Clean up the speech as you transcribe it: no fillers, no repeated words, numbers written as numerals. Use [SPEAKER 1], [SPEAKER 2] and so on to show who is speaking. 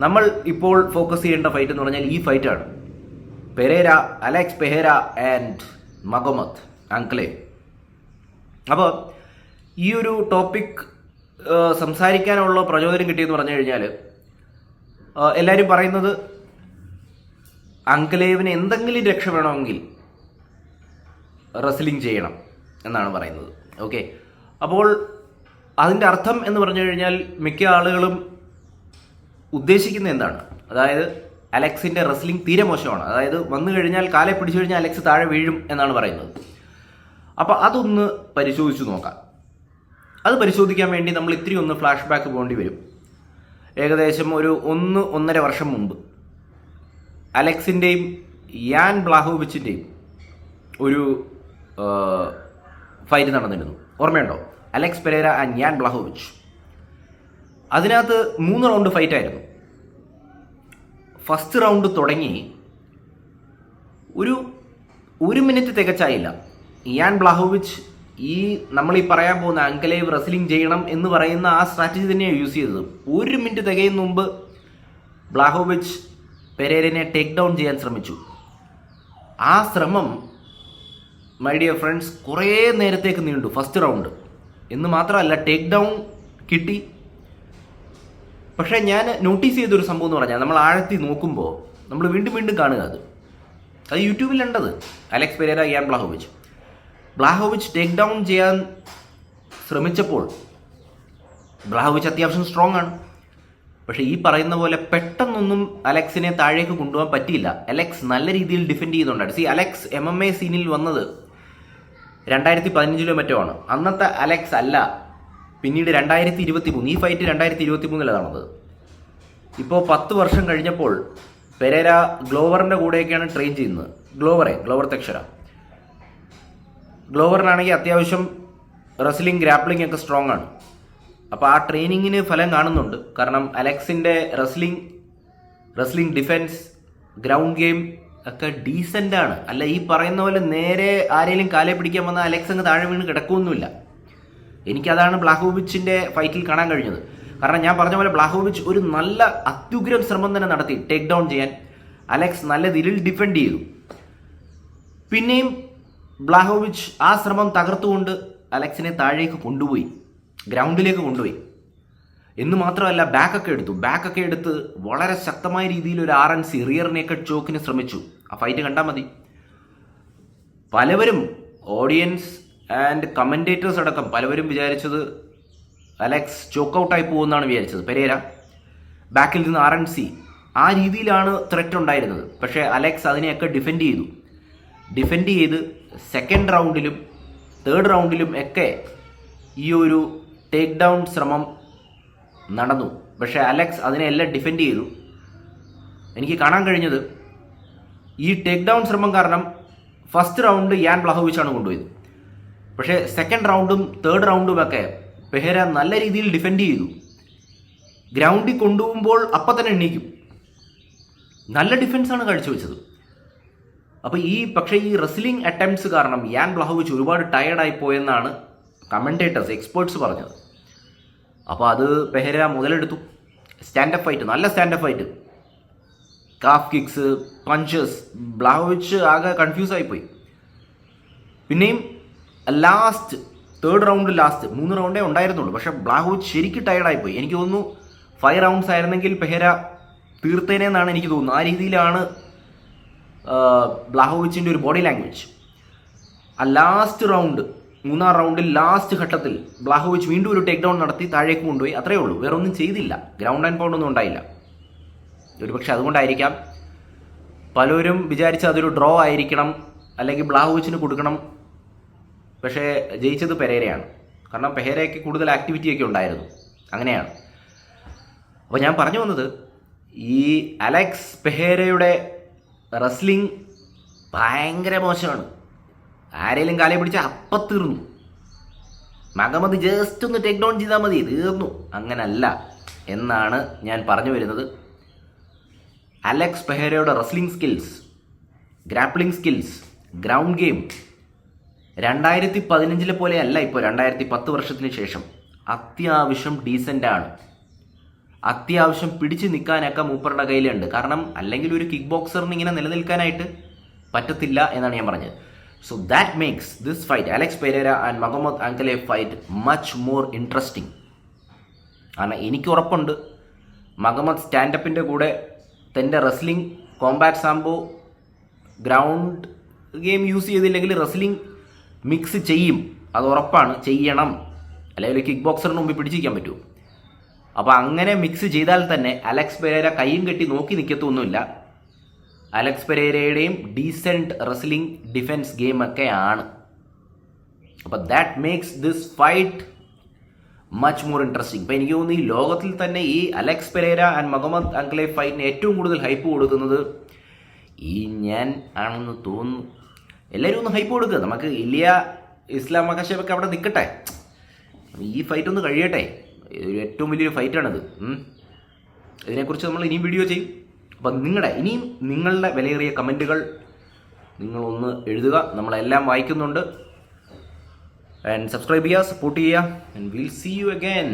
[SPEAKER 1] നമ്മൾ ഇപ്പോൾ ഫോക്കസ് ചെയ്യേണ്ട ഫൈറ്റ് എന്ന് പറഞ്ഞാൽ ഈ ഫൈറ്റാണ്. Pereira, Alex Pereira and Magomed Ankalaev. അപ്പോൾ ഈ ഒരു ടോപ്പിക് സംസാരിക്കാനുള്ള പ്രചോദനം കിട്ടിയെന്ന് പറഞ്ഞു കഴിഞ്ഞാൽ എല്ലാവരും പറയുന്നത് അങ്ക്ലേവിന് എന്തെങ്കിലും രക്ഷ വേണമെങ്കിൽ റെസ്ലിംഗ് ചെയ്യണം എന്നാണ് പറയുന്നത്. ഓക്കെ, അപ്പോൾ അതിൻ്റെ അർത്ഥം എന്ന് പറഞ്ഞു കഴിഞ്ഞാൽ മിക്ക ആളുകളും ഉദ്ദേശിക്കുന്നത് എന്താണ്? അതായത് അലക്സിൻ്റെ റെസ്ലിംഗ് തീരെ മോശമാണ്, അതായത് വന്നു കഴിഞ്ഞാൽ കാലെ പിടിച്ചു കഴിഞ്ഞാൽ അലക്സ് താഴെ വീഴും എന്നാണ് പറയുന്നത്. അപ്പോൾ അതൊന്ന് പരിശോധിച്ച് നോക്കാം. അത് പരിശോധിക്കാൻ വേണ്ടി നമ്മൾ ഇത്തിരി ഒന്ന് ഫ്ലാഷ് ബാക്ക് പോകേണ്ടി വരും. ഏകദേശം ഒരു 1-1.5 വർഷം മുമ്പ് അലക്സിൻ്റെയും യാൻ ബ്ലാഹോവിച്ചിൻ്റെയും ഒരു ഫൈറ്റ് നടന്നിരുന്നു. ഓർമ്മയുണ്ടോ? അലക്സ് പെരേര ആൻഡ് യാൻ ബ്ലാഹോവിച്ച്. അതിനകത്ത് 3 റൗണ്ട് ഫൈറ്റായിരുന്നു. ഫസ്റ്റ് റൗണ്ട് തുടങ്ങി ഒരു മിനിറ്റ് തികച്ചായില്ല. യാൻ ബ്ലാഹോവിച്ച് നമ്മളീ പറയാൻ പോകുന്ന അങ്ക്ലേവ് റെസ്ലിംഗ് ചെയ്യണം എന്ന് പറയുന്ന ആ സ്ട്രാറ്റജി തന്നെയാണ് യൂസ് ചെയ്തത്. 1 മിനിറ്റ് തികയുന്ന മുമ്പ് ബ്ലാഹോവിച്ച് പെരേരനെ ടേക്ക് ഡൗൺ ചെയ്യാൻ ശ്രമിച്ചു. ആ ശ്രമം മൈ ഡിയർ ഫ്രണ്ട്സ് കുറേ നേരത്തേക്ക് നീണ്ടു, ഫസ്റ്റ് റൗണ്ട് എന്ന് മാത്രമല്ല ടേക്ക് ഡൗൺ കിട്ടി. പക്ഷേ ഞാൻ നോട്ടീസ് ചെയ്തൊരു സംഭവം എന്ന് പറഞ്ഞാൽ, നമ്മൾ ആഴത്തി നോക്കുമ്പോൾ നമ്മൾ വീണ്ടും വീണ്ടും കാണുക അത് യൂട്യൂബിലുണ്ടത്. അലക്സ് പെരേര, യാൻ ബ്ലാഹോവിച്ച് ടേക്ക് ഡൗൺ ചെയ്യാൻ ശ്രമിച്ചപ്പോൾ ബ്ലാഹോവിച്ച് അത്യാവശ്യം സ്ട്രോങ് ആണ്. പക്ഷേ ഈ പറയുന്ന പോലെ പെട്ടെന്നൊന്നും അലക്സിനെ താഴേക്ക് കൊണ്ടുപോകാൻ പറ്റിയില്ല. അലക്സ് നല്ല രീതിയിൽ ഡിഫെൻഡ് ചെയ്യുന്നുണ്ടായിരുന്നു. അലക്സ് MMA സീനിൽ വന്നത് 2015 മറ്റോ ആണ്. അന്നത്തെ അലക്സ് അല്ല, പിന്നീട് 2023. ഈ ഫൈറ്റ് 2023 നടന്നത്. ഇപ്പോൾ 10 വർഷം കഴിഞ്ഞപ്പോൾ പെരേര ഗ്ലോവറിൻ്റെ കൂടെയൊക്കെയാണ് ട്രെയിൻ ചെയ്യുന്നത്. ഗ്ലോവർ തെക്ഷര. ഗ്ലോവറിനാണെങ്കിൽ അത്യാവശ്യം റെസ്ലിംഗ്, ഗ്രാപ്ലിംഗ് ഒക്കെ സ്ട്രോങ് ആണ്. അപ്പോൾ ആ ട്രെയിനിങ്ങിന് ഫലം കാണുന്നുണ്ട്. കാരണം അലക്സിൻ്റെ റെസ്ലിംഗ് ഡിഫെൻസ്, ഗ്രൗണ്ട് ഗെയിം ഒക്കെ ഡീസൻ്റ് ആണ്. അല്ല ഈ പറയുന്ന പോലെ നേരെ ആരെങ്കിലും കാലെ പിടിക്കാൻ വന്നാൽ അലക്സ് അങ്ങ് താഴെ വീണ് കിടക്കുമൊന്നുമില്ല. എനിക്കതാണ് ബ്ലാഹോവിച്ചിൻ്റെ ഫൈറ്റിൽ കാണാൻ കഴിഞ്ഞത്. കാരണം ഞാൻ പറഞ്ഞ പോലെ ബ്ലാഹോവിച്ച് ഒരു നല്ല അത്യുഗ്രം ശ്രമം തന്നെ നടത്തി ടേക്ക് ഡൗൺ ചെയ്യാൻ. അലക്സ് നല്ല രീതിയിൽ ഡിഫെൻഡ് ചെയ്തു. പിന്നെയും ബ്ലാഹോവിച്ച് ആ ശ്രമം തകർത്തുകൊണ്ട് അലക്സിനെ താഴേക്ക് കൊണ്ടുപോയി, ഗ്രൗണ്ടിലേക്ക് കൊണ്ടുപോയി. എന്ന് മാത്രമല്ല ബാക്കൊക്കെ എടുത്ത് വളരെ ശക്തമായ രീതിയിൽ ഒരു RNC റിയർ നേക്കഡ് ചോക്കിന് ശ്രമിച്ചു. ആ ഫൈറ്റ് കണ്ടാൽ മതി. പലവരും, ഓഡിയൻസ് ആൻഡ് കമൻറ്റേറ്റേഴ്സ് അടക്കം പലവരും വിചാരിച്ചത് അലക്സ് ചോക്കൗട്ടായി പോകുമെന്നാണ് വിചാരിച്ചത്. പെരേര ബാക്കിൽ നിന്ന് RNC ആ രീതിയിലാണ് ത്രെറ്റ് ഉണ്ടായിരുന്നത്. പക്ഷേ അലക്സ് അതിനെയൊക്കെ ഡിഫെൻഡ് ചെയ്ത് സെക്കൻഡ് റൗണ്ടിലും തേർഡ് റൗണ്ടിലും ഒക്കെ ഈ ഒരു ടേക്ക് ഡൗൺ ശ്രമം നടന്നു. പക്ഷേ അലക്സ് അതിനെല്ലാം ഡിഫെൻഡ് ചെയ്തു. എനിക്ക് കാണാൻ കഴിഞ്ഞത് ഈ ടേക്ക് ഡൗൺ ശ്രമം കാരണം ഫസ്റ്റ് റൗണ്ട് യാൻ ബ്ലാഹോവിച്ചാണ് കൊണ്ടുപോയത്. പക്ഷേ സെക്കൻഡ് റൗണ്ടും തേർഡ് റൗണ്ടും ഒക്കെ പെരേര നല്ല രീതിയിൽ ഡിഫെൻഡ് ചെയ്തു. ഗ്രൗണ്ടിൽ കൊണ്ടുപോകുമ്പോൾ അപ്പം തന്നെ എണീക്കും. നല്ല ഡിഫെൻസാണ് കാഴ്ചവെച്ചത്. അപ്പോൾ പക്ഷേ ഈ റെസ്ലിംഗ് അറ്റംപ്റ്റ്സ് കാരണം യാൻ ബ്ലാഹോവിച്ച് ഒരുപാട് ടയർഡായി പോയെന്നാണ് കമൻറ്റേറ്റേഴ്സ്, എക്സ്പേർട്സ് പറഞ്ഞത്. അപ്പോൾ അത് പെരേര മുതലെടുത്തു. നല്ല standup fight, calf kicks, punches. Blachowicz ആകെ കൺഫ്യൂസ് ആയിപ്പോയി. പിന്നെയും തേർഡ് റൗണ്ട് 3 റൗണ്ടേ ഉണ്ടായിരുന്നുള്ളൂ. പക്ഷേ ബ്ലാഹോവിച്ച് ശരിക്കും ടയർഡായിപ്പോയി. എനിക്ക് തോന്നുന്നു 5 റൗണ്ട്സ് ആയിരുന്നെങ്കിൽ പെരേര തീർത്തേനെന്നാണ് എനിക്ക് തോന്നുന്നത്. ആ രീതിയിലാണ് ബ്ലാഹോവിച്ചിൻ്റെ ഒരു ബോഡി ലാംഗ്വേജ്. ആ മൂന്നാം റൗണ്ടിൽ ലാസ്റ്റ് ഘട്ടത്തിൽ ബ്ലാഹോവിച്ച് വീണ്ടും ഒരു ടേക്ക് ഡൗൺ നടത്തി താഴേക്ക് കൊണ്ടുപോയി. അത്രയേ ഉള്ളൂ, വേറെ ഒന്നും ചെയ്തില്ല. ഗ്രൗണ്ട് ആൻഡ് പൗണ്ട് ഒന്നും ഉണ്ടായില്ല. ഒരുപക്ഷെ അതുകൊണ്ടായിരിക്കാം പലരും വിചാരിച്ച അതൊരു ഡ്രോ ആയിരിക്കണം, അല്ലെങ്കിൽ ബ്ലാഹോവിച്ചിന് കൊടുക്കണം. പക്ഷേ ജയിച്ചത് പെരേരയാണ്. കാരണം പെരേരയ്ക്ക് കൂടുതൽ ആക്ടിവിറ്റിയൊക്കെ ഉണ്ടായിരുന്നു. അങ്ങനെയാണ്. അപ്പോൾ ഞാൻ പറഞ്ഞു വന്നത്, ഈ അലക്സ് പെരേരയുടെ റെസ്ലിംഗ് ഭയങ്കര മോശമാണ്. ആരെങ്കിലും കാലെ പിടിച്ചാൽ അപ്പം തീർന്നു. മഗമത് ജസ്റ്റ് ഒന്ന് ടേക്ക് ഡൗൺ ചെയ്താൽ മതി, തീർന്നു. അങ്ങനല്ല എന്നാണ് ഞാൻ പറഞ്ഞു വരുന്നത്. അലക്സ് പെരേരയുടെ wrestling skills, grappling skills, ground game 2015 പോലെയല്ല. ഇപ്പോൾ 2010 വർഷത്തിന് ശേഷം അത്യാവശ്യം ഡീസൻ്റാണ്. അത്യാവശ്യം പിടിച്ചു നിൽക്കാനൊക്കെ മൂപ്പറുടെ കയ്യിലുണ്ട്. കാരണം അല്ലെങ്കിൽ ഒരു കിക്ക് ബോക്സറിന് ഇങ്ങനെ നിലനിൽക്കാനായിട്ട് പറ്റത്തില്ല എന്നാണ് ഞാൻ പറഞ്ഞത്. So that makes this fight, Alex Pereira and Mohammed Ankalaev fight much more interesting. കാരണം എനിക്ക് ഉറപ്പുണ്ട് മൊഹമ്മദ് സ്റ്റാൻഡപ്പിൻ്റെ കൂടെ തൻ്റെ wrestling combat sambo ground game use ചെയ്തില്ലെങ്കിൽ റെസ്ലിംഗ് മിക്സ് ചെയ്യും. അത് ഉറപ്പാണ്, ചെയ്യണം. അല്ലെങ്കിൽ കിക്ക് ബോക്സറിന് മുമ്പിൽ പിടിച്ചിരിക്കാൻ പറ്റുമോ? അപ്പോൾ അങ്ങനെ മിക്സ് ചെയ്താൽ തന്നെ അലക്സ് പെരേര കൈയും കെട്ടി നോക്കി നിൽക്കത്തൊന്നുമില്ല. അലക്സ് പെരേരയുടെയും ഡീസെൻറ്റ് റെസ്ലിംഗ് ഡിഫൻസ് ഗെയിമൊക്കെയാണ്. അപ്പോൾ that makes this fight much more interesting. ഇപ്പോൾ എനിക്ക് തോന്നുന്നു ഈ ലോകത്തിൽ തന്നെ ഈ Alex Pereira and Mohammed Ankalaev ഫൈറ്റിന് ഏറ്റവും കൂടുതൽ ഹൈപ്പ് കൊടുക്കുന്നത് ഞാൻ ആണെന്ന് തോന്നുന്നു. എല്ലാവരും ഒന്ന് ഹൈപ്പ് കൊടുക്കുക. നമുക്ക് ഇലിയ ഇസ്ലാം മഖാശേവൊക്കെ അവിടെ നിൽക്കട്ടെ, ഈ ഫൈറ്റ് ഒന്ന് കഴിയട്ടെ. ഏറ്റവും വലിയൊരു ഫൈറ്റാണിത്. ഇതിനെക്കുറിച്ച് നമ്മൾ ഇനിയും വീഡിയോ ചെയ്യും. അപ്പം ഇനിയും നിങ്ങളുടെ വിലയേറിയ കമൻറ്റുകൾ നിങ്ങളൊന്ന് എഴുതുക. നമ്മളെല്ലാം വായിക്കുന്നുണ്ട്. ആൻഡ് സബ്സ്ക്രൈബ് ചെയ്യുക, സപ്പോർട്ട് ചെയ്യുക. And will see you again.